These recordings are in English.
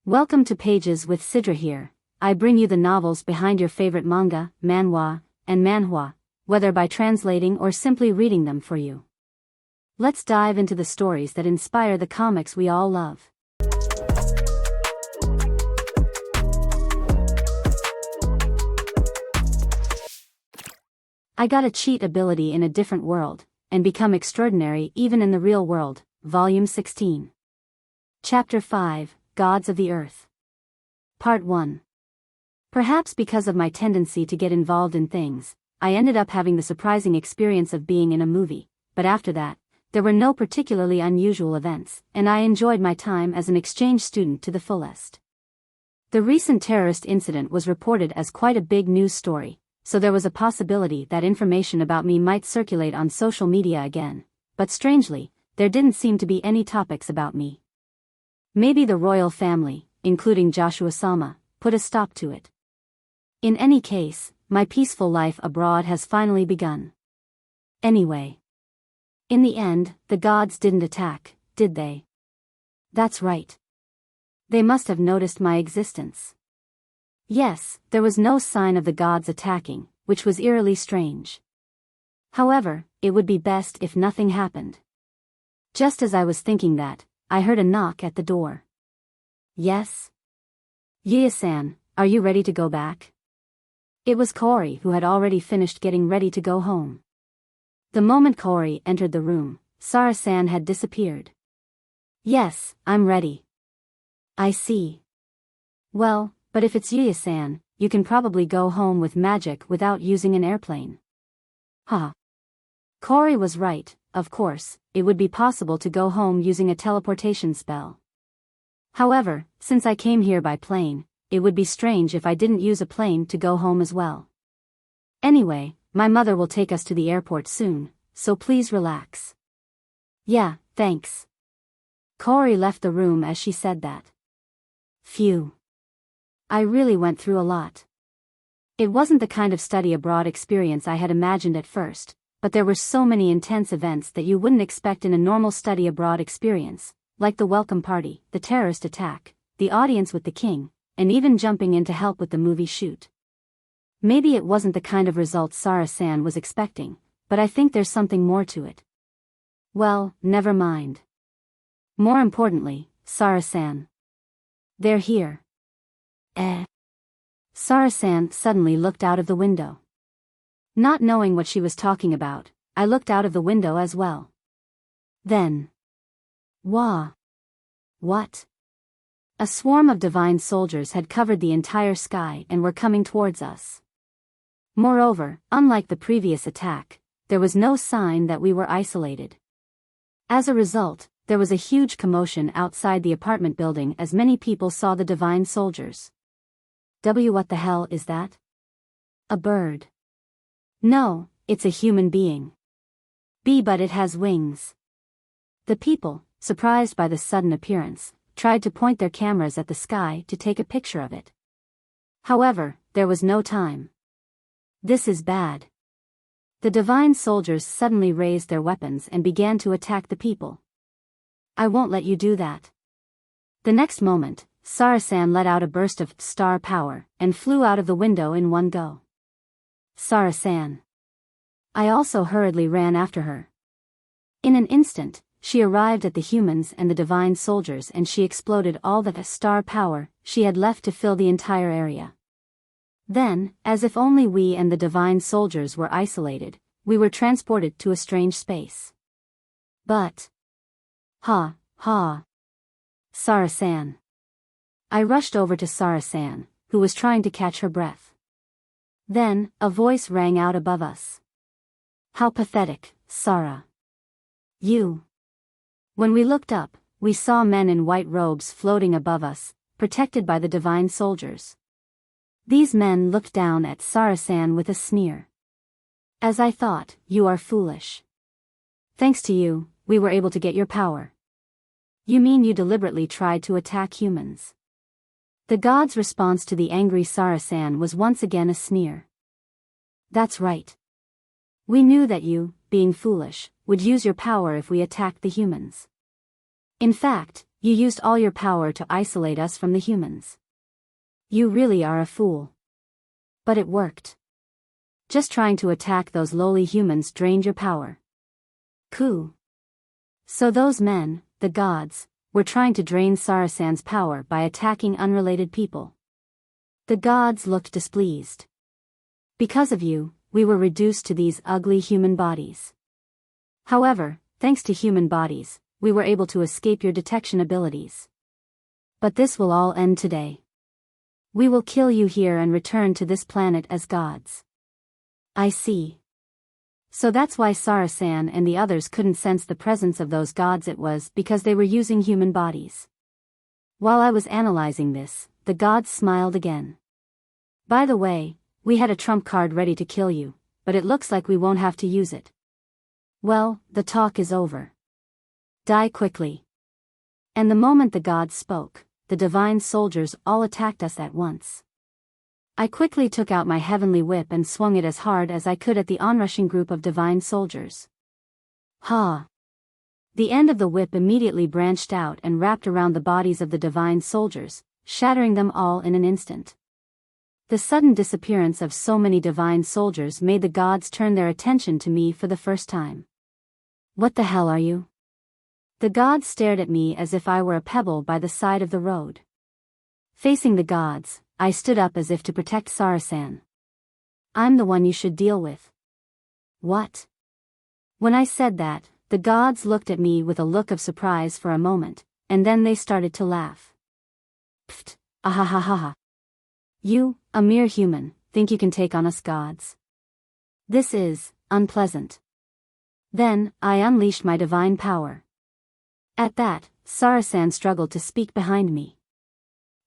Welcome to Pages with Sidra here. I bring you the novels behind your favorite manga, manhwa, and manhwa, whether by translating or simply reading them for you. Let's dive into the stories that inspire the comics we all love. I got a cheat ability in a different world, and become extraordinary even in the real world. Volume 16. Chapter 5, Gods of the Earth. Part 1. Perhaps because of my tendency to get involved in things, I ended up having the surprising experience of being in a movie, but after that, there were no particularly unusual events, and I enjoyed my time as an exchange student to the fullest. The recent terrorist incident was reported as quite a big news story, so there was a possibility that information about me might circulate on social media again, but strangely, there didn't seem to be any topics about me. Maybe the royal family, including Joshua-sama, put a stop to it. In any case, my peaceful life abroad has finally begun. Anyway. In the end, the gods didn't attack, did they? That's right. They must have noticed my existence. Yes, there was no sign of the gods attacking, which was eerily strange. However, it would be best if nothing happened. Just as I was thinking that, I heard a knock at the door. Yes? Yuya-san, are you ready to go back? It was Kaori, who had already finished getting ready to go home. The moment Kaori entered the room, Sara-san had disappeared. Yes, I'm ready. I see. Well, but if it's Yuya-san, you can probably go home with magic without using an airplane. Huh. Kaori was right, of course, it would be possible to go home using a teleportation spell. However, since I came here by plane, it would be strange if I didn't use a plane to go home as well. Anyway, my mother will take us to the airport soon, so please relax. Yeah, thanks. Kaori left the room as she said that. Phew. I really went through a lot. It wasn't the kind of study abroad experience I had imagined at first, but there were so many intense events that you wouldn't expect in a normal study abroad experience, like the welcome party, the terrorist attack, the audience with the king, and even jumping in to help with the movie shoot. Maybe it wasn't the kind of result Sara-san was expecting, but I think there's something more to it. Well, never mind. More importantly, Sara-san. They're here. Sara-san suddenly looked out of the window. Not knowing what she was talking about, I looked out of the window as well. Then. Wah. What? A swarm of divine soldiers had covered the entire sky and were coming towards us. Moreover, unlike the previous attack, there was no sign that we were isolated. As a result, there was a huge commotion outside the apartment building as many people saw the divine soldiers. What the hell is that? A bird. No, it's a human being. But it has wings. The people, surprised by the sudden appearance, tried to point their cameras at the sky to take a picture of it. However, there was no time. This is bad. The divine soldiers suddenly raised their weapons and began to attack the people. I won't let you do that. The next moment, Sara-san let out a burst of star power and flew out of the window in one go. Sara-san. I also hurriedly ran after her. In an instant, she arrived at the humans and the divine soldiers and she exploded all the star power she had left to fill the entire area. Then, as if only we and the divine soldiers were isolated, we were transported to a strange space. But. Ha. Sara-san. I rushed over to Sara-san, who was trying to catch her breath. Then, a voice rang out above us. How pathetic, Sara. You. When we looked up, we saw men in white robes floating above us, protected by the divine soldiers. These men looked down at Sara-san with a sneer. As I thought, you are foolish. Thanks to you, we were able to get your power. You mean you deliberately tried to attack humans? The god's response to the angry Sara-san was once again a sneer. That's right. We knew that you, being foolish, would use your power if we attacked the humans. In fact, You used all your power to isolate us from the humans. You really are a fool. But it worked. Just trying to attack those lowly humans drained your power. Cool. So those men, the gods, were trying to drain Sarasan's power by attacking unrelated people. The gods looked displeased. Because of you, we were reduced to these ugly human bodies. However, thanks to human bodies, we were able to escape your detection abilities. But this will all end today. We will kill you here and return to this planet as gods. I see. So that's why Sarasan and the others couldn't sense the presence of those gods. It was because they were using human bodies. While I was analyzing this, the gods smiled again. By the way, we had a trump card ready to kill you, but it looks like we won't have to use it. Well, the talk is over. Die quickly. And the moment the gods spoke, the divine soldiers all attacked us at once. I quickly took out my heavenly whip and swung it as hard as I could at the onrushing group of divine soldiers. Ha! The end of the whip immediately branched out and wrapped around the bodies of the divine soldiers, shattering them all in an instant. The sudden disappearance of so many divine soldiers made the gods turn their attention to me for the first time. What the hell are you? The gods stared at me as if I were a pebble by the side of the road. Facing the gods, I stood up as if to protect Sarasan. I'm the one you should deal with. What? When I said that, the gods looked at me with a look of surprise for a moment, and then they started to laugh. Pfft, ahahaha. You, a mere human, think you can take on us gods? This is unpleasant. Then, I unleashed my divine power. At that, Sarasan struggled to speak behind me.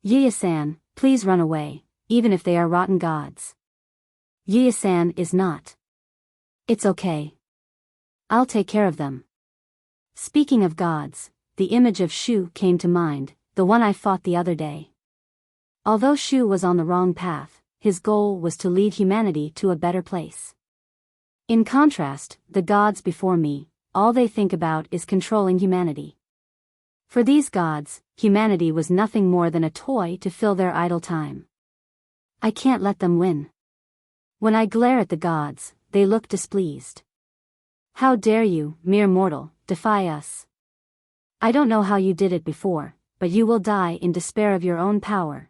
Yuya-san, please run away, even if they are rotten gods. Yuya-san is not. It's okay. I'll take care of them. Speaking of gods, the image of Shu came to mind, the one I fought the other day. Although Shu was on the wrong path, his goal was to lead humanity to a better place. In contrast, the gods before me, all they think about is controlling humanity. For these gods, humanity was nothing more than a toy to fill their idle time. I can't let them win. When I glare at the gods, they look displeased. How dare you, mere mortal, defy us? I don't know how you did it before, but you will die in despair of your own power.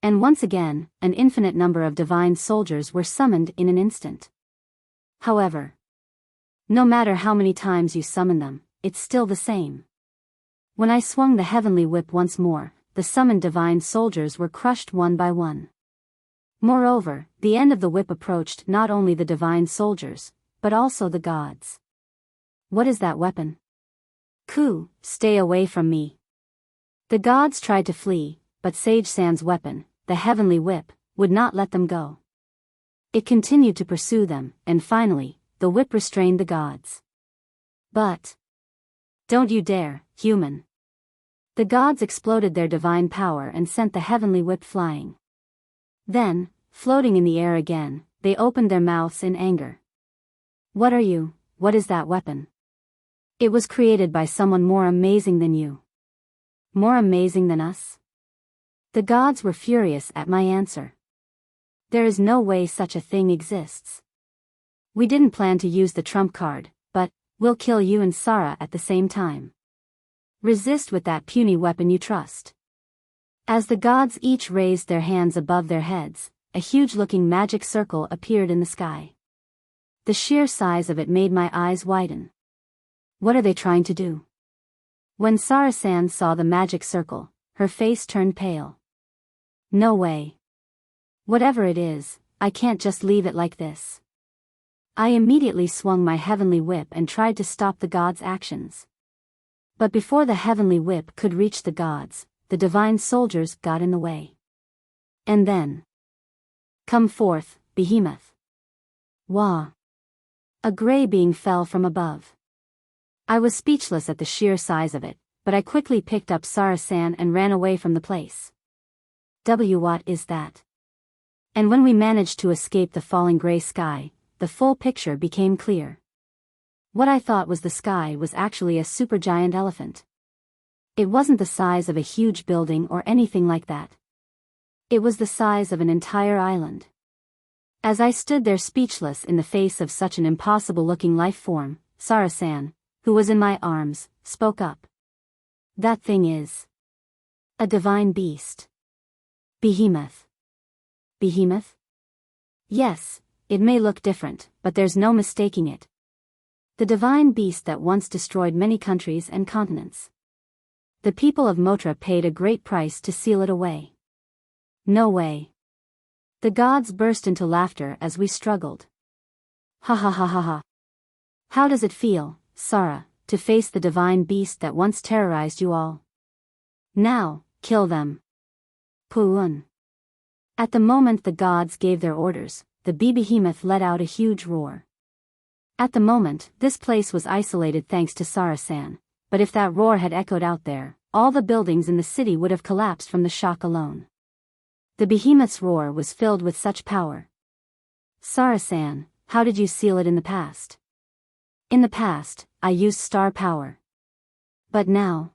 And once again, an infinite number of divine soldiers were summoned in an instant. However, no matter how many times you summon them, it's still the same. When I swung the heavenly whip once more, the summoned divine soldiers were crushed one by one. Moreover, the end of the whip approached not only the divine soldiers, but also the gods. What is that weapon? Ku, stay away from me. The gods tried to flee, but Sage San's weapon, the heavenly whip, would not let them go. It continued to pursue them, and finally, the whip restrained the gods. But don't you dare, human. The gods exploded their divine power and sent the heavenly whip flying. Then, floating in the air again, they opened their mouths in anger. What are you? What is that weapon? It was created by someone more amazing than you. More amazing than us? The gods were furious at my answer. There is no way such a thing exists. We didn't plan to use the trump card, but we'll kill you and Sara at the same time. Resist with that puny weapon you trust. As the gods each raised their hands above their heads, a huge-looking magic circle appeared in the sky. The sheer size of it made my eyes widen. What are they trying to do? When Sara-san saw the magic circle, her face turned pale. No way. Whatever it is, I can't just leave it like this. I immediately swung my heavenly whip and tried to stop the gods' actions. But before the heavenly whip could reach the gods, the divine soldiers got in the way. And then, come forth, behemoth. Wah! A gray being fell from above. I was speechless at the sheer size of it, but I quickly picked up Sara-san and ran away from the place. What is that? And when we managed to escape the falling gray sky, the full picture became clear. What I thought was the sky was actually a supergiant elephant. It wasn't the size of a huge building or anything like that. It was the size of an entire island. As I stood there speechless in the face of such an impossible-looking life form, Sara-san, who was in my arms, spoke up. That thing is a divine beast. Behemoth. Behemoth? Yes, it may look different, but there's no mistaking it. The divine beast that once destroyed many countries and continents. The people of Motra paid a great price to seal it away. No way. The gods burst into laughter as we struggled. Ha ha ha ha ha. How does it feel, Sara, to face the divine beast that once terrorized you all? Now, kill them. Puun. At the moment the gods gave their orders, the behemoth let out a huge roar. At the moment, this place was isolated thanks to Sara-san, but if that roar had echoed out there, all the buildings in the city would have collapsed from the shock alone. The behemoth's roar was filled with such power. Sara-san, how did you seal it in the past? In the past, I used star power. But now?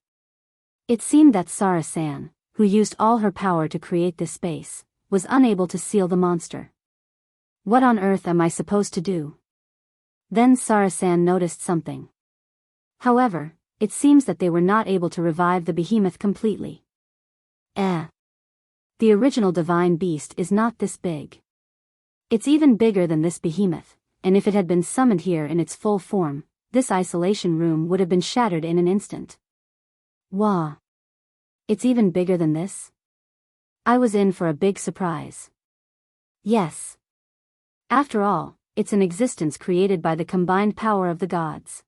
It seemed that Sara-san, who used all her power to create this space, was unable to seal the monster. What on earth am I supposed to do? Then Sara-san noticed something. However, it seems that they were not able to revive the behemoth completely. The original divine beast is not this big. It's even bigger than this behemoth, and if it had been summoned here in its full form, this isolation room would have been shattered in an instant. Wah! It's even bigger than this? I was in for a big surprise. Yes. After all, it's an existence created by the combined power of the gods.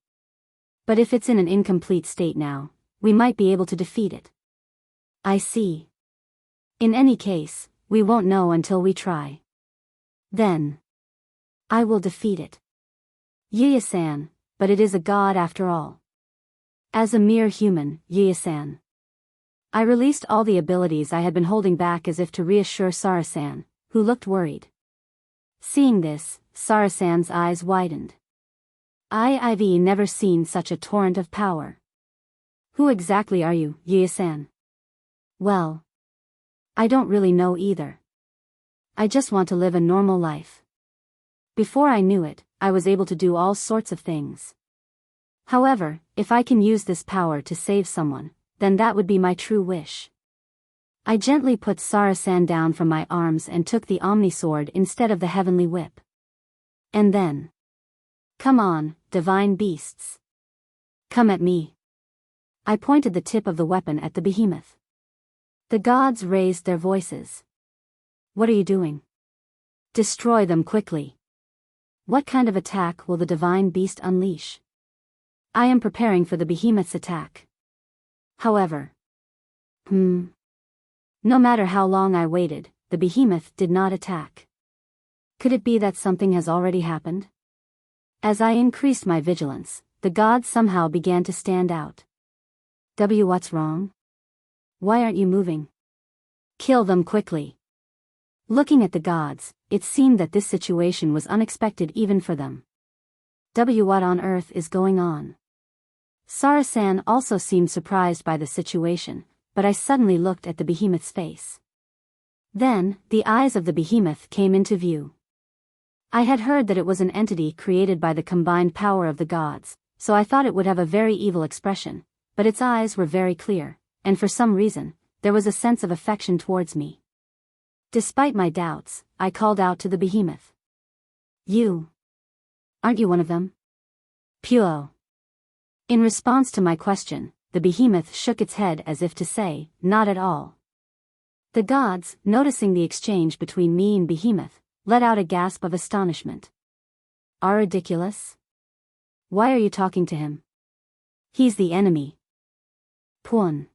But if it's in an incomplete state now, we might be able to defeat it. I see. In any case, we won't know until we try. Then I will defeat it. Yuya-san, but it is a god after all. As a mere human, Yuya-san. I released all the abilities I had been holding back as if to reassure Sara-san, who looked worried. Seeing this, Sara-san's eyes widened. I've never seen such a torrent of power. Who exactly are you, Yuya-san? Well, I don't really know either. I just want to live a normal life. Before I knew it, I was able to do all sorts of things. However, if I can use this power to save someone, then that would be my true wish. I gently put Sara-san down from my arms and took the Omni Sword instead of the Heavenly Whip. And then, come on, divine beasts. Come at me. I pointed the tip of the weapon at the behemoth. The gods raised their voices. What are you doing? Destroy them quickly. What kind of attack will the divine beast unleash? I am preparing for the behemoth's attack. However, no matter how long I waited, the behemoth did not attack. Could it be that something has already happened? As I increased my vigilance, the gods somehow began to stand out. What's wrong? Why aren't you moving? Kill them quickly. Looking at the gods, it seemed that this situation was unexpected even for them. What on earth is going on? Sara-san also seemed surprised by the situation, but I suddenly looked at the behemoth's face. Then, the eyes of the behemoth came into view. I had heard that it was an entity created by the combined power of the gods, so I thought it would have a very evil expression, but its eyes were very clear, and for some reason, there was a sense of affection towards me. Despite my doubts, I called out to the behemoth. You. Aren't you one of them? Puo. In response to my question, the behemoth shook its head as if to say, not at all. The gods, noticing the exchange between me and behemoth, let out a gasp of astonishment. Are ridiculous? Why are you talking to him? He's the enemy. Puan.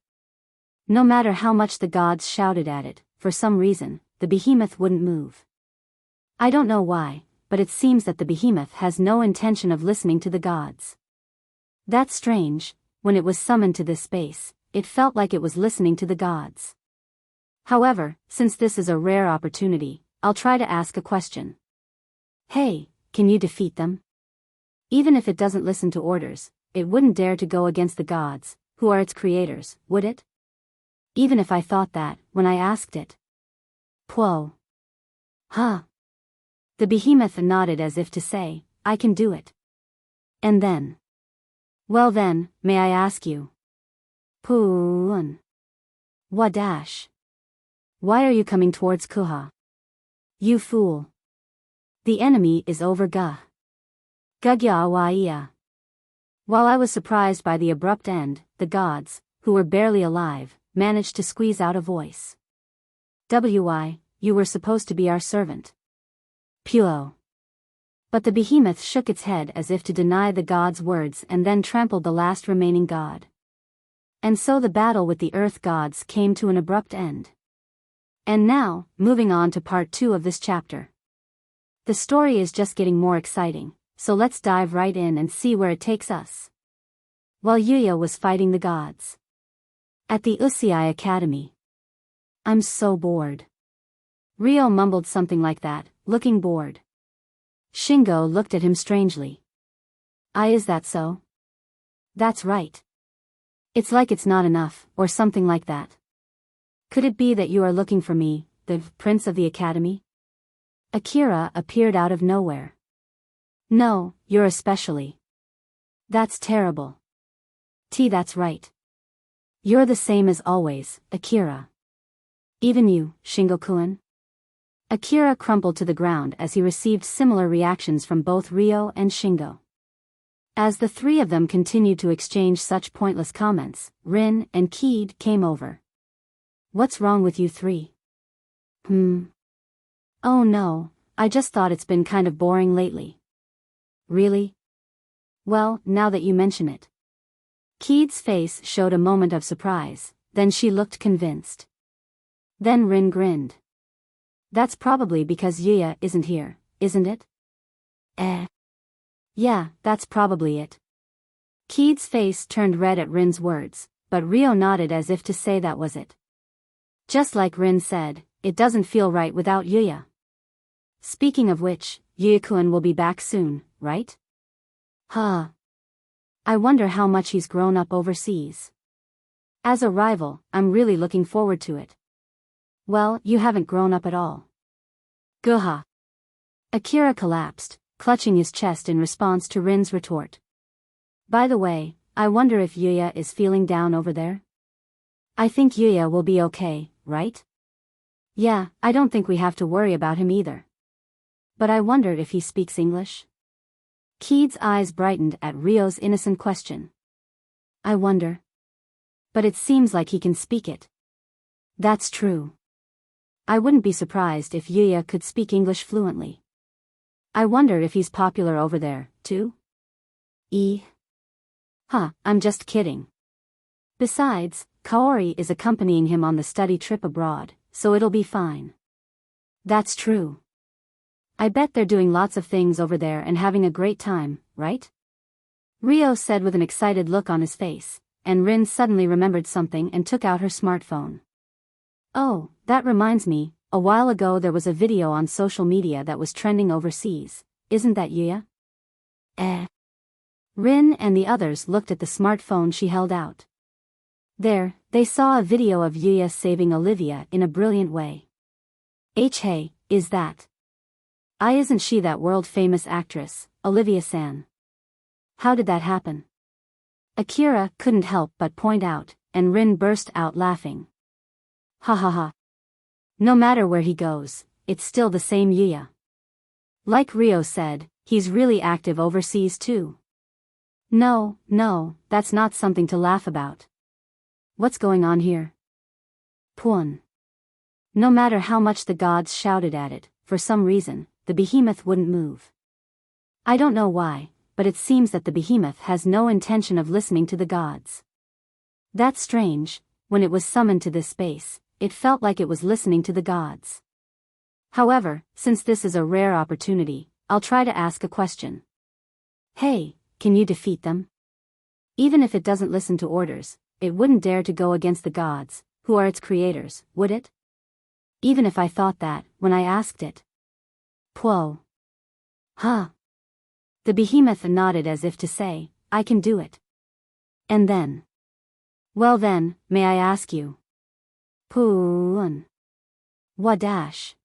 No matter how much the gods shouted at it, for some reason, the behemoth wouldn't move. I don't know why, but it seems that the behemoth has no intention of listening to the gods. That's strange. When it was summoned to this space, it felt like it was listening to the gods. However, since this is a rare opportunity, I'll try to ask a question. Hey, can you defeat them? Even if it doesn't listen to orders, it wouldn't dare to go against the gods, who are its creators, would it? Even if I thought that, when I asked it. Pwo. Huh. The behemoth nodded as if to say, I can do it. And then. Well then, may I ask you? Poon. What dash? Why are you coming towards Kuha? You fool. The enemy is over Ga. Gugya Awaiya. While I was surprised by the abrupt end, the gods, who were barely alive, managed to squeeze out a voice. Wi, you were supposed to be our servant. Puo. But the behemoth shook its head as if to deny the god's words and then trampled the last remaining god. And so the battle with the earth gods came to an abrupt end. And now, moving on to part 2 of this chapter. The story is just getting more exciting, so let's dive right in and see where it takes us. While Yuya was fighting the gods. At the Usui Academy. I'm so bored. Ryo mumbled something like that, looking bored. Shingo looked at him strangely. Is that so? That's right. It's like it's not enough, or something like that. Could it be that you are looking for me, the prince of the academy? Akira appeared out of nowhere. No, you're especially. That's terrible. That's right. You're the same as always, Akira. Even you, Shingo-kun? Akira crumpled to the ground as he received similar reactions from both Ryo and Shingo. As the three of them continued to exchange such pointless comments, Rin and Keed came over. What's wrong with you three? Oh no, I just thought it's been kind of boring lately. Really? Well, now that you mention it. Keed's face showed a moment of surprise, then she looked convinced. Then Rin grinned. That's probably because Yuya isn't here, isn't it? Yeah, that's probably it. Keed's face turned red at Rin's words, but Ryo nodded as if to say that was it. Just like Rin said, it doesn't feel right without Yuya. Speaking of which, Yuya-kun will be back soon, right? Huh. I wonder how much he's grown up overseas. As a rival, I'm really looking forward to it. Well, you haven't grown up at all. Guha. Akira collapsed, clutching his chest in response to Rin's retort. By the way, I wonder if Yuya is feeling down over there? I think Yuya will be okay, right? Yeah, I don't think we have to worry about him either. But I wondered if he speaks English? Keed's eyes brightened at Ryo's innocent question. I wonder. But it seems like he can speak it. That's true. I wouldn't be surprised if Yuya could speak English fluently. I wonder if he's popular over there, too? I'm just kidding. Besides, Kaori is accompanying him on the study trip abroad, so it'll be fine. That's true. I bet they're doing lots of things over there and having a great time, right? Ryo said with an excited look on his face, and Rin suddenly remembered something and took out her smartphone. Oh, that reminds me, a while ago there was a video on social media that was trending overseas, isn't that Yuya? Rin and the others looked at the smartphone she held out. There, they saw a video of Yuya saving Olivia in a brilliant way. Hey, is that? Isn't she that world-famous actress, Olivia-san? How did that happen? Akira couldn't help but point out, and Rin burst out laughing. Ha ha ha. No matter where he goes, it's still the same Yuya. Like Ryo said, he's really active overseas too. No, that's not something to laugh about. What's going on here? Pwon. No matter how much the gods shouted at it, for some reason, the behemoth wouldn't move. I don't know why, but it seems that the behemoth has no intention of listening to the gods. That's strange. When it was summoned to this space, it felt like it was listening to the gods. However, since this is a rare opportunity, I'll try to ask a question. Hey, can you defeat them? Even if it doesn't listen to orders, it wouldn't dare to go against the gods, who are its creators, would it? Even if I thought that, when I asked it. Pwo. Huh. The behemoth nodded as if to say, I can do it. And then. Well then, may I ask you? Poon. What dash?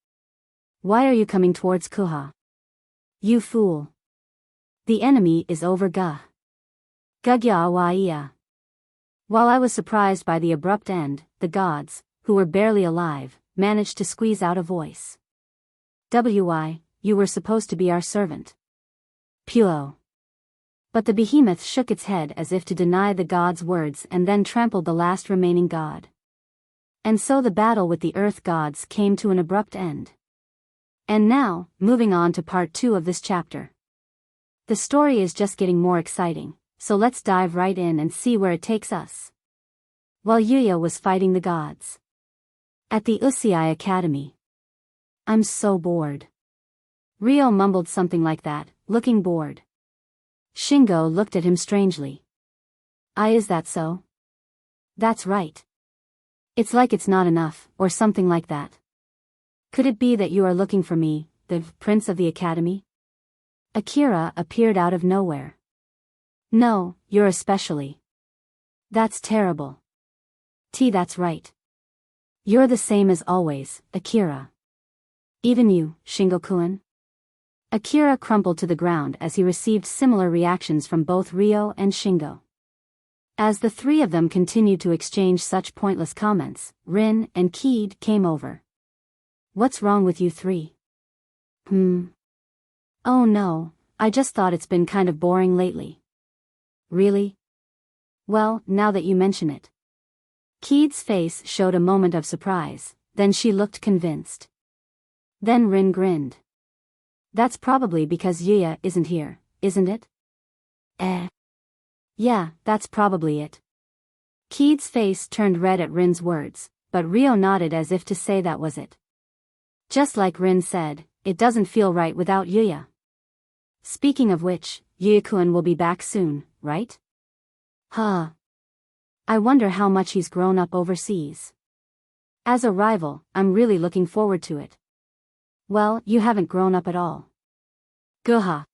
Why are you coming towards Kuha? You fool. The enemy is over Ga. Gagya Waiya. While I was surprised by the abrupt end, the gods, who were barely alive, managed to squeeze out a voice. Wi, you were supposed to be our servant. Puo. But the behemoth shook its head as if to deny the god's words and then trampled the last remaining god. And so the battle with the earth gods came to an abrupt end. And now, moving on to part 2 of this chapter. The story is just getting more exciting, so let's dive right in and see where it takes us. While Yuya was fighting the gods at the Usui Academy. I'm so bored. Ryo mumbled something like that, looking bored. Shingo looked at him strangely. Is that so? That's right. It's like it's not enough, or something like that. Could it be that you are looking for me, the prince of the academy? Akira appeared out of nowhere. No, you're especially. That's terrible. That's right. You're the same as always, Akira. Even you, Shingo-kun? Akira crumpled to the ground as he received similar reactions from both Ryo and Shingo. As the three of them continued to exchange such pointless comments, Rin and Keed came over. What's wrong with you three? Oh no, I just thought it's been kind of boring lately. Really? Well, now that you mention it. Keed's face showed a moment of surprise, then she looked convinced. Then Rin grinned. That's probably because Yuya isn't here, isn't it? Yeah, that's probably it. Keed's face turned red at Rin's words, but Ryo nodded as if to say that was it. Just like Rin said, it doesn't feel right without Yuya. Speaking of which, Yuya-kun will be back soon, right? Huh. I wonder how much he's grown up overseas. As a rival, I'm really looking forward to it. Well, you haven't grown up at all. Guha.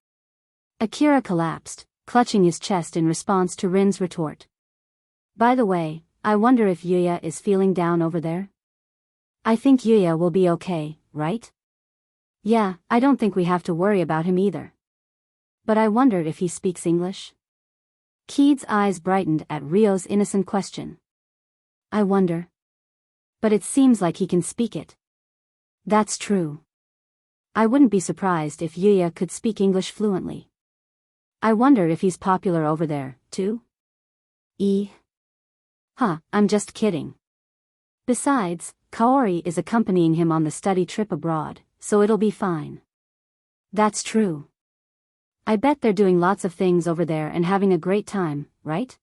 Akira collapsed, clutching his chest in response to Rin's retort. By the way, I wonder if Yuya is feeling down over there? I think Yuya will be okay, right? Yeah, I don't think we have to worry about him either. But I wondered if he speaks English? Keed's eyes brightened at Ryo's innocent question. I wonder. But it seems like he can speak it. That's true. I wouldn't be surprised if Yuya could speak English fluently. I wonder if he's popular over there, too? I'm just kidding. Besides, Kaori is accompanying him on the study trip abroad, so it'll be fine. That's true. I bet they're doing lots of things over there and having a great time, right?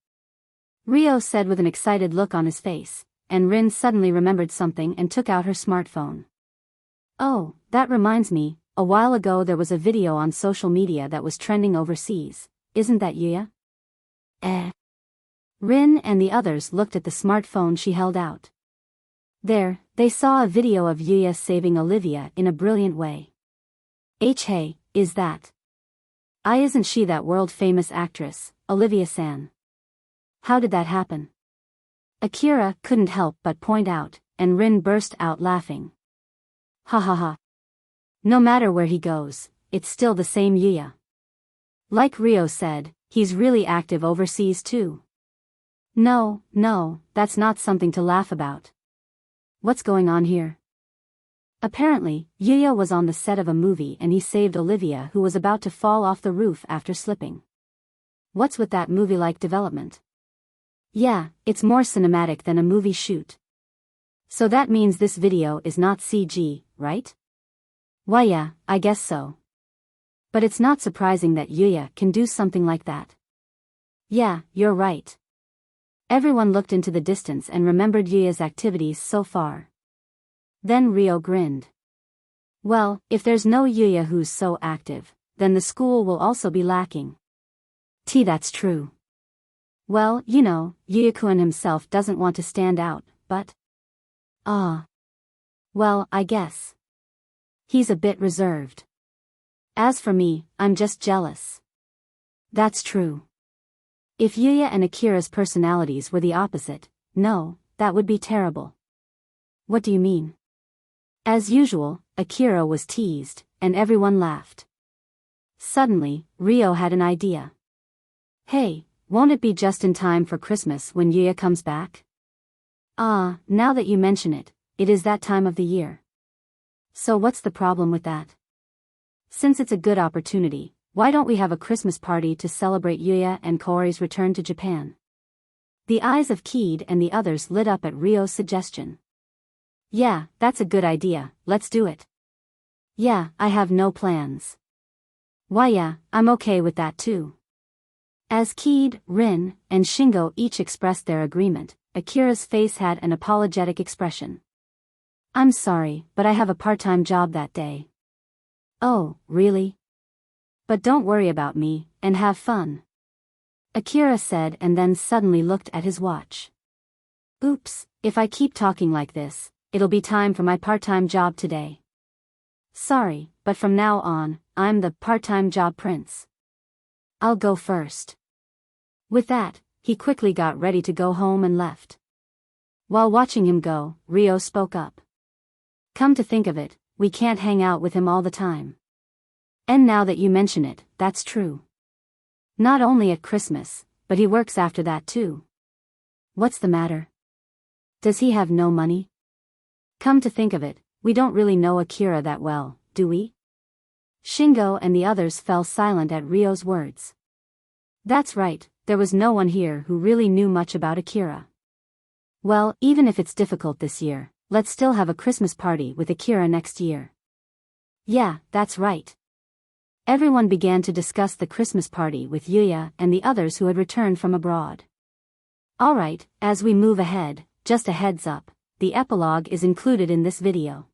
Ryo said with an excited look on his face, and Rin suddenly remembered something and took out her smartphone. Oh, that reminds me, a while ago there was a video on social media that was trending overseas, isn't that Yuya? Rin and the others looked at the smartphone she held out. There, they saw a video of Yuya saving Olivia in a brilliant way. Hey, is that? Isn't she that world-famous actress, Olivia-san? How did that happen? Akira couldn't help but point out, and Rin burst out laughing. Ha ha ha. No matter where he goes, it's still the same Yuya. Like Ryo said, he's really active overseas too. No, that's not something to laugh about. What's going on here? Apparently, Yuya was on the set of a movie and he saved Olivia who was about to fall off the roof after slipping. What's with that movie-like development? Yeah, it's more cinematic than a movie shoot. So that means this video is not CG, right? Why yeah, I guess so. But it's not surprising that Yuya can do something like that. Yeah, you're right. Everyone looked into the distance and remembered Yuya's activities so far. Then Ryo grinned. Well, if there's no Yuya who's so active, then the school will also be lacking. That's true. Well, you know, Yuya-kun himself doesn't want to stand out, but... Well, I guess. He's a bit reserved. As for me, I'm just jealous. That's true. If Yuya and Akira's personalities were the opposite, no, that would be terrible. What do you mean? As usual, Akira was teased, and everyone laughed. Suddenly, Ryo had an idea. Hey, won't it be just in time for Christmas when Yuya comes back? Ah, now that you mention it, it is that time of the year. So what's the problem with that? Since it's a good opportunity, why don't we have a Christmas party to celebrate Yuya and Kaori's return to Japan? The eyes of Keed and the others lit up at Ryo's suggestion. Yeah, that's a good idea, let's do it. Yeah, I have no plans. Why yeah, I'm okay with that too. As Keed, Rin, and Shingo each expressed their agreement, Akira's face had an apologetic expression. I'm sorry, but I have a part-time job that day. Oh, really? But don't worry about me, and have fun. Akira said and then suddenly looked at his watch. Oops, if I keep talking like this, it'll be time for my part-time job today. Sorry, but from now on, I'm the part-time job prince. I'll go first. With that, he quickly got ready to go home and left. While watching him go, Ryo spoke up. Come to think of it, we can't hang out with him all the time. And now that you mention it, that's true. Not only at Christmas, but he works after that too. What's the matter? Does he have no money? Come to think of it, we don't really know Akira that well, do we? Shingo and the others fell silent at Ryo's words. That's right, there was no one here who really knew much about Akira. Well, even if it's difficult this year, let's still have a Christmas party with Akira next year. Yeah, that's right. Everyone began to discuss the Christmas party with Yuya and the others who had returned from abroad. Alright, as we move ahead, just a heads up, the epilogue is included in this video.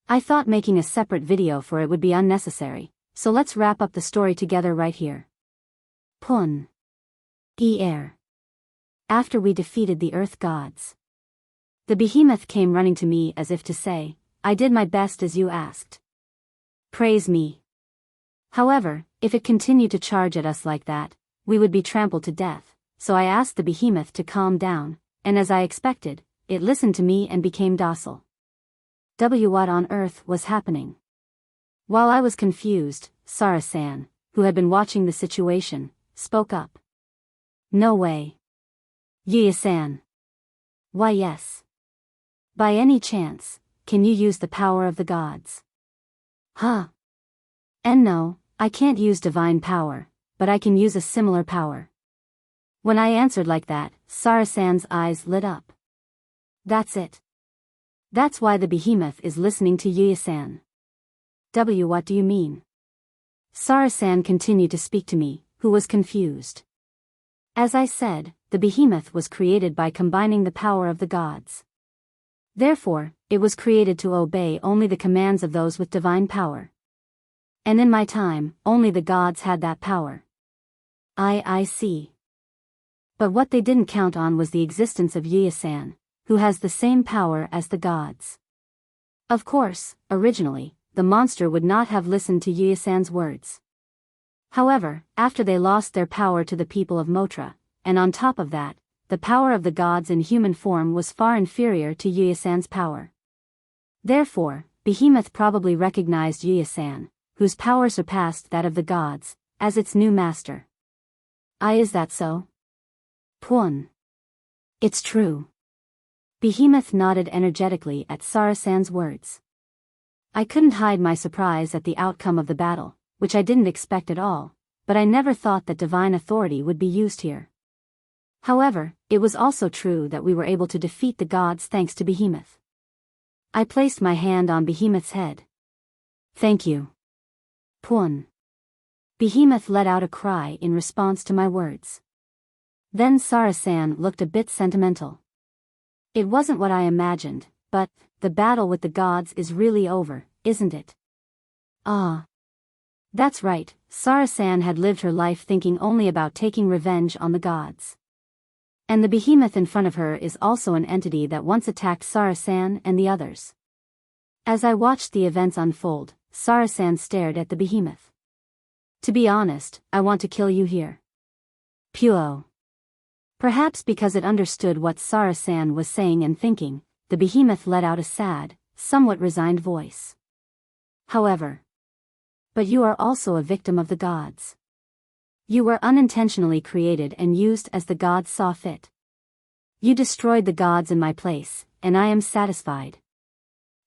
I thought making a separate video for it would be unnecessary, so let's wrap up the story together right here. Pun. Air. After we defeated the Earth Gods. The behemoth came running to me as if to say, I did my best as you asked. Praise me. However, if it continued to charge at us like that, we would be trampled to death, so I asked the behemoth to calm down, and as I expected, it listened to me and became docile. What on earth was happening? While I was confused, Sara-san, who had been watching the situation, spoke up. No way. Yuya-san. Why yes. By any chance, can you use the power of the gods? Huh? And no, I can't use divine power, but I can use a similar power. When I answered like that, Sara-san's eyes lit up. That's it. That's why the behemoth is listening to Yuya-san. What do you mean? Sara-san continued to speak to me, who was confused. As I said, the behemoth was created by combining the power of the gods. Therefore, it was created to obey only the commands of those with divine power. And in my time, only the gods had that power. I see. But what they didn't count on was the existence of Yuya-san, who has the same power as the gods. Of course, originally, the monster would not have listened to Yuya-san's words. However, after they lost their power to the people of Motra, and on top of that, the power of the gods in human form was far inferior to Yuya-san's power. Therefore, Behemoth probably recognized Yuya-san, whose power surpassed that of the gods, as its new master. Is that so? Pun. It's true. Behemoth nodded energetically at Sara-san's words. I couldn't hide my surprise at the outcome of the battle, which I didn't expect at all, but I never thought that divine authority would be used here. However, it was also true that we were able to defeat the gods thanks to Behemoth. I placed my hand on Behemoth's head. Thank you. Pun. Behemoth let out a cry in response to my words. Then Sara-san looked a bit sentimental. It wasn't what I imagined, but the battle with the gods is really over, isn't it? Ah. That's right, Sara-san had lived her life thinking only about taking revenge on the gods. And the behemoth in front of her is also an entity that once attacked Sara-san and the others. As I watched the events unfold, Sara-san stared at the behemoth. To be honest, I want to kill you here. Puo. Perhaps because it understood what Sara-san was saying and thinking, the behemoth let out a sad, somewhat resigned voice. However. But you are also a victim of the gods. You were unintentionally created and used as the gods saw fit. You destroyed the gods in my place, and I am satisfied.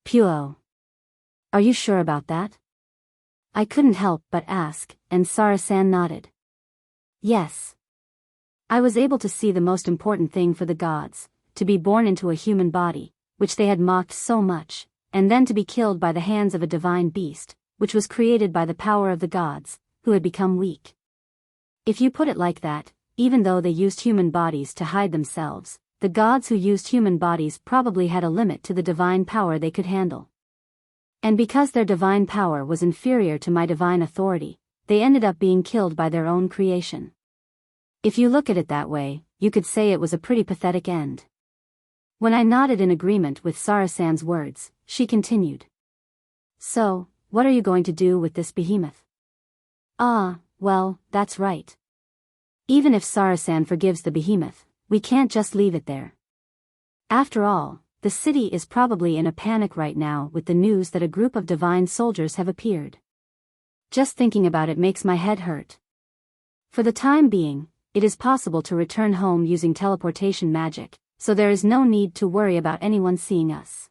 Puo. Are you sure about that? I couldn't help but ask, and Sara-san nodded. Yes. I was able to see the most important thing for the gods, to be born into a human body, which they had mocked so much, and then to be killed by the hands of a divine beast, which was created by the power of the gods, who had become weak. If you put it like that, even though they used human bodies to hide themselves, the gods who used human bodies probably had a limit to the divine power they could handle. And because their divine power was inferior to my divine authority, they ended up being killed by their own creation. If you look at it that way, you could say it was a pretty pathetic end. When I nodded in agreement with Sara-san's words, she continued. So, what are you going to do with this behemoth? Well, that's right. Even if Sara-san forgives the behemoth, we can't just leave it there. After all, the city is probably in a panic right now with the news that a group of divine soldiers have appeared. Just thinking about it makes my head hurt. For the time being, it is possible to return home using teleportation magic, so there is no need to worry about anyone seeing us.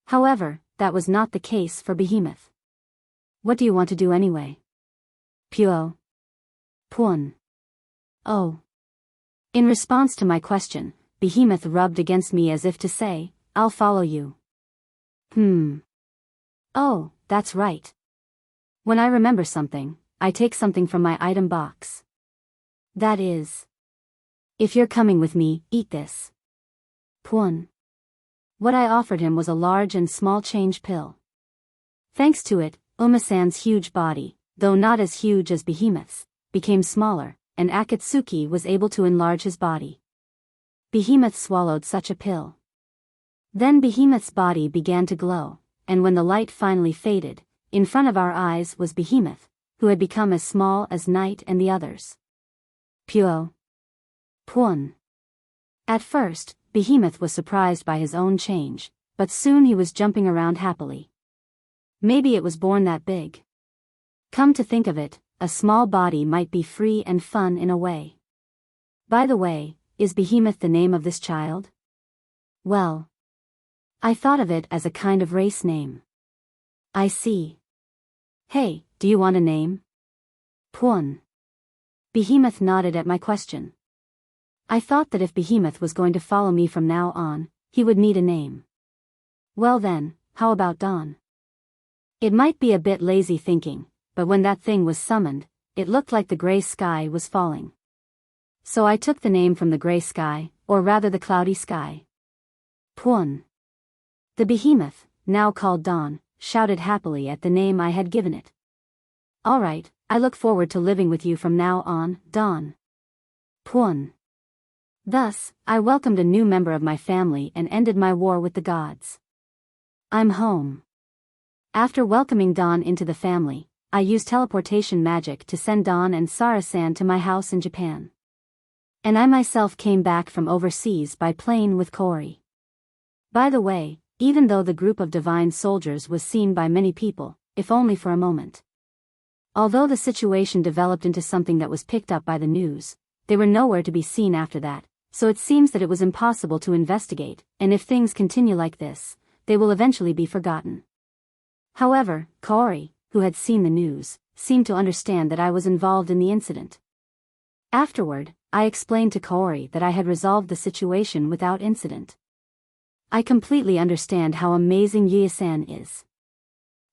However, that was not the case for Behemoth. What do you want to do anyway? Puo. Puon. Oh. In response to my question, Behemoth rubbed against me as if to say, I'll follow you. Oh, that's right. When I remember something, I take something from my item box. That is. If you're coming with me, eat this. Puon. What I offered him was a large and small change pill. Thanks to it, Uma-san's huge body, though not as huge as Behemoth's, became smaller, and Akatsuki was able to enlarge his body. Behemoth swallowed such a pill. Then Behemoth's body began to glow, and when the light finally faded, in front of our eyes was Behemoth, who had become as small as Night and the others. Puo. Puon. At first, Behemoth was surprised by his own change, but soon he was jumping around happily. Maybe it was born that big. Come to think of it, a small body might be free and fun in a way. By the way, is Behemoth the name of this child? Well, I thought of it as a kind of race name. I see. Hey, do you want a name? Puon. Behemoth nodded at my question. I thought that if Behemoth was going to follow me from now on, he would need a name. Well then, how about Dawn? It might be a bit lazy thinking, but when that thing was summoned, it looked like the gray sky was falling. So I took the name from the gray sky, or rather the cloudy sky. Puon. The Behemoth, now called Dawn, shouted happily at the name I had given it. All right, I look forward to living with you from now on, Dawn. Puon. Thus, I welcomed a new member of my family and ended my war with the gods. I'm home. After welcoming Dawn into the family, I used teleportation magic to send Dawn and Sara-san to my house in Japan. And I myself came back from overseas by plane with Kori. By the way, even though the group of divine soldiers was seen by many people, if only for a moment. Although the situation developed into something that was picked up by the news, they were nowhere to be seen after that, so it seems that it was impossible to investigate, and if things continue like this, they will eventually be forgotten. However, Kori, who had seen the news, seemed to understand that I was involved in the incident. Afterward, I explained to Kori that I had resolved the situation without incident. I completely understand how amazing Yuya-san is.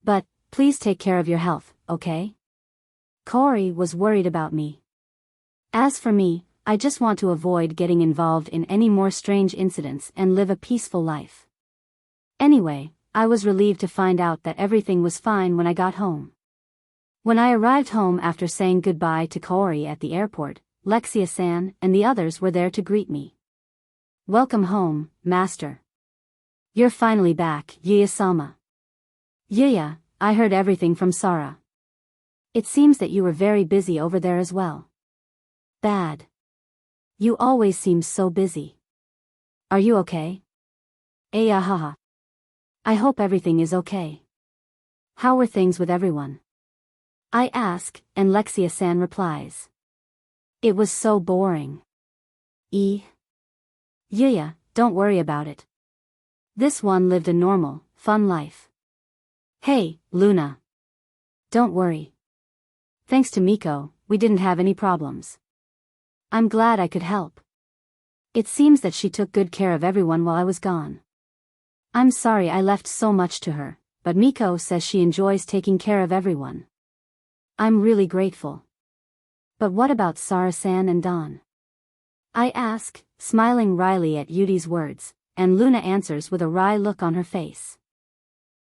But, please take care of your health, okay? Kori was worried about me. As for me, I just want to avoid getting involved in any more strange incidents and live a peaceful life. Anyway, I was relieved to find out that everything was fine when I got home. When I arrived home after saying goodbye to Kori at the airport, Lexia-san and the others were there to greet me. Welcome home, Master. You're finally back, Yuya-sama. Yuya, I heard everything from Sara. It seems that you were very busy over there as well. Bad. You always seem so busy. Are you okay? Haha. I hope everything is okay. How were things with everyone? I ask, and Lexia-san replies. It was so boring. Yeah, don't worry about it. This one lived a normal, fun life. Hey, Luna. Don't worry. Thanks to Miko, we didn't have any problems. I'm glad I could help. It seems that she took good care of everyone while I was gone. I'm sorry I left so much to her, but Miko says she enjoys taking care of everyone. I'm really grateful. But what about Sara-san and Don? I ask, smiling wryly at Yudi's words, and Luna answers with a wry look on her face.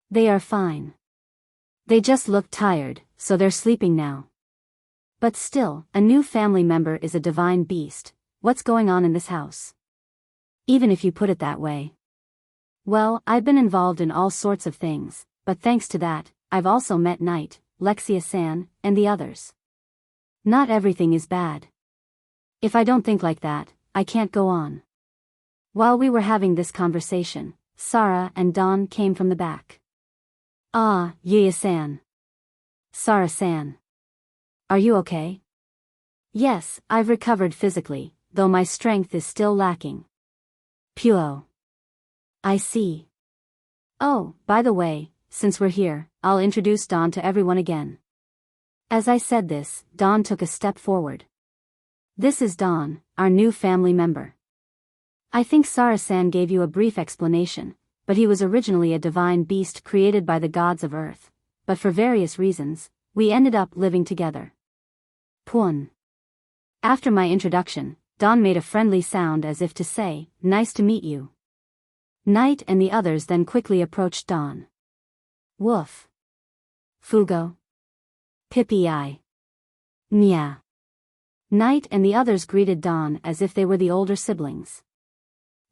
They are fine. They just look tired, so they're sleeping now. But still, a new family member is a divine beast. What's going on in this house? Even if you put it that way. Well, I've been involved in all sorts of things, but thanks to that, I've also met Knight, Lexia-san, and the others. Not everything is bad. If I don't think like that, I can't go on. While we were having this conversation, Sara and Don came from the back. Ah, Yuya-san. Sara-san. Are you okay? Yes, I've recovered physically, though my strength is still lacking. Puo. I see. Oh, by the way, since we're here, I'll introduce Don to everyone again. As I said this, Don took a step forward. This is Don, our new family member. I think Sara-san gave you a brief explanation, but he was originally a divine beast created by the gods of Earth, but for various reasons, we ended up living together. Pun. After my introduction, Don made a friendly sound as if to say, nice to meet you. Knight and the others then quickly approached Don. Woof. Fugo. Pippi-I. Nya. Knight and the others greeted Don as if they were the older siblings.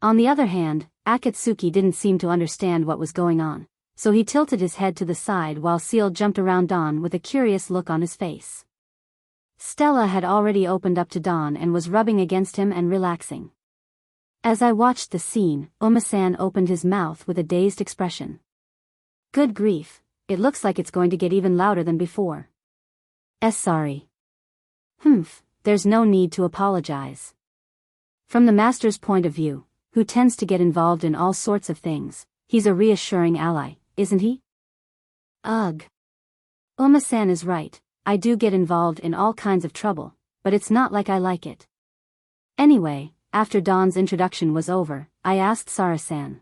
On the other hand, Akatsuki didn't seem to understand what was going on, so he tilted his head to the side while Seal jumped around Don with a curious look on his face. Stella had already opened up to Don and was rubbing against him and relaxing. As I watched the scene, Uma-san opened his mouth with a dazed expression. Good grief, it looks like it's going to get even louder than before. Sorry. There's no need to apologize. From the master's point of view, who tends to get involved in all sorts of things, he's a reassuring ally, isn't he? Ugh. Uma-san is right, I do get involved in all kinds of trouble, but it's not like I like it. Anyway, after Don's introduction was over, I asked Sara-san.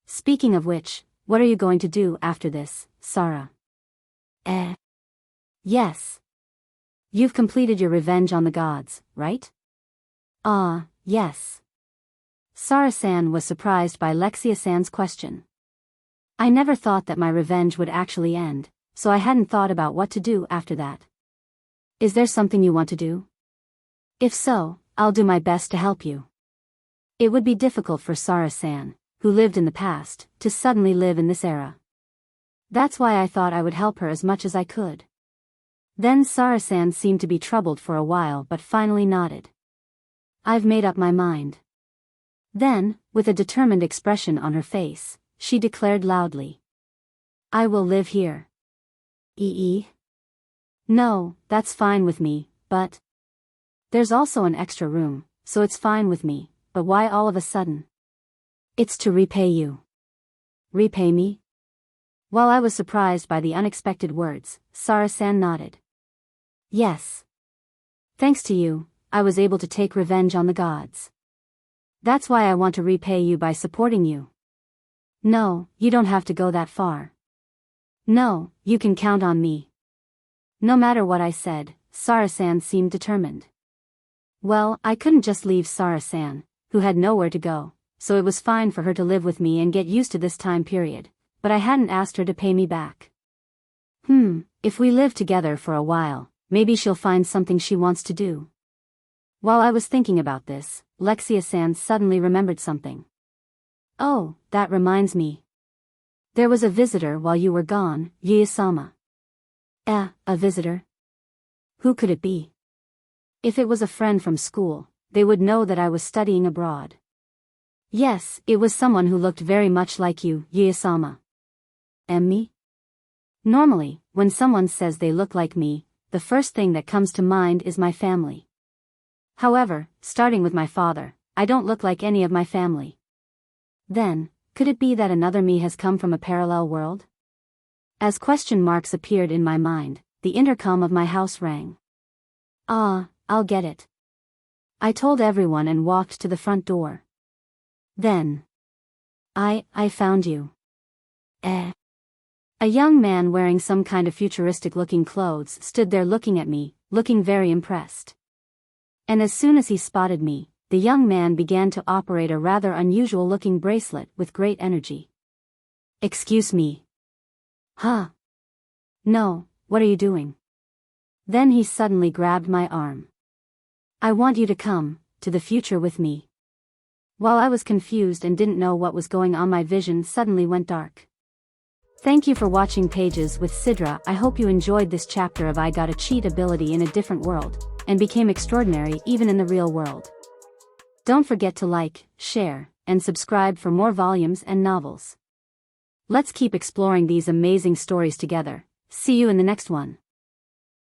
Speaking of which, what are you going to do after this, Sara? Yes. You've completed your revenge on the gods, right? Yes. Sara-san was surprised by Lexia-san's question. I never thought that my revenge would actually end, so I hadn't thought about what to do after that. Is there something you want to do? If so, I'll do my best to help you. It would be difficult for Sara-san, who lived in the past, to suddenly live in this era. That's why I thought I would help her as much as I could. Then Sara-san seemed to be troubled for a while but finally nodded. I've made up my mind. Then, with a determined expression on her face, she declared loudly. I will live here. No, that's fine with me, but... There's also an extra room, so it's fine with me, but why all of a sudden? It's to repay you. Repay me? While I was surprised by the unexpected words, Sara-san nodded. Yes. Thanks to you, I was able to take revenge on the gods. That's why I want to repay you by supporting you. No, you don't have to go that far. No, you can count on me. No matter what I said, Sara-san seemed determined. Well, I couldn't just leave Sara-san, who had nowhere to go, so it was fine for her to live with me and get used to this time period, but I hadn't asked her to pay me back. If we live together for a while, maybe she'll find something she wants to do. While I was thinking about this, Lexia-san suddenly remembered something. Oh, that reminds me. There was a visitor while you were gone, Yuya-sama. A visitor? Who could it be? If it was a friend from school, they would know that I was studying abroad. Yes, it was someone who looked very much like you, Yae-sama. Me? Normally, when someone says they look like me, the first thing that comes to mind is my family. However, starting with my father, I don't look like any of my family. Then, could it be that another me has come from a parallel world? As question marks appeared in my mind, the intercom of my house rang. I'll get it. I told everyone and walked to the front door. Then. I found you. A young man wearing some kind of futuristic-looking clothes stood there looking at me, looking very impressed. And as soon as he spotted me, the young man began to operate a rather unusual-looking bracelet with great energy. Excuse me. Huh? No, what are you doing? Then he suddenly grabbed my arm. I want you to come to the future with me. While I was confused and didn't know what was going on, my vision suddenly went dark. Thank you for watching Pages with Sidra. I hope you enjoyed this chapter of I got a cheat ability in a different world, and became extraordinary even in the real world. Don't forget to like, share, and subscribe for more volumes and novels. Let's keep exploring these amazing stories together. See you in the next one.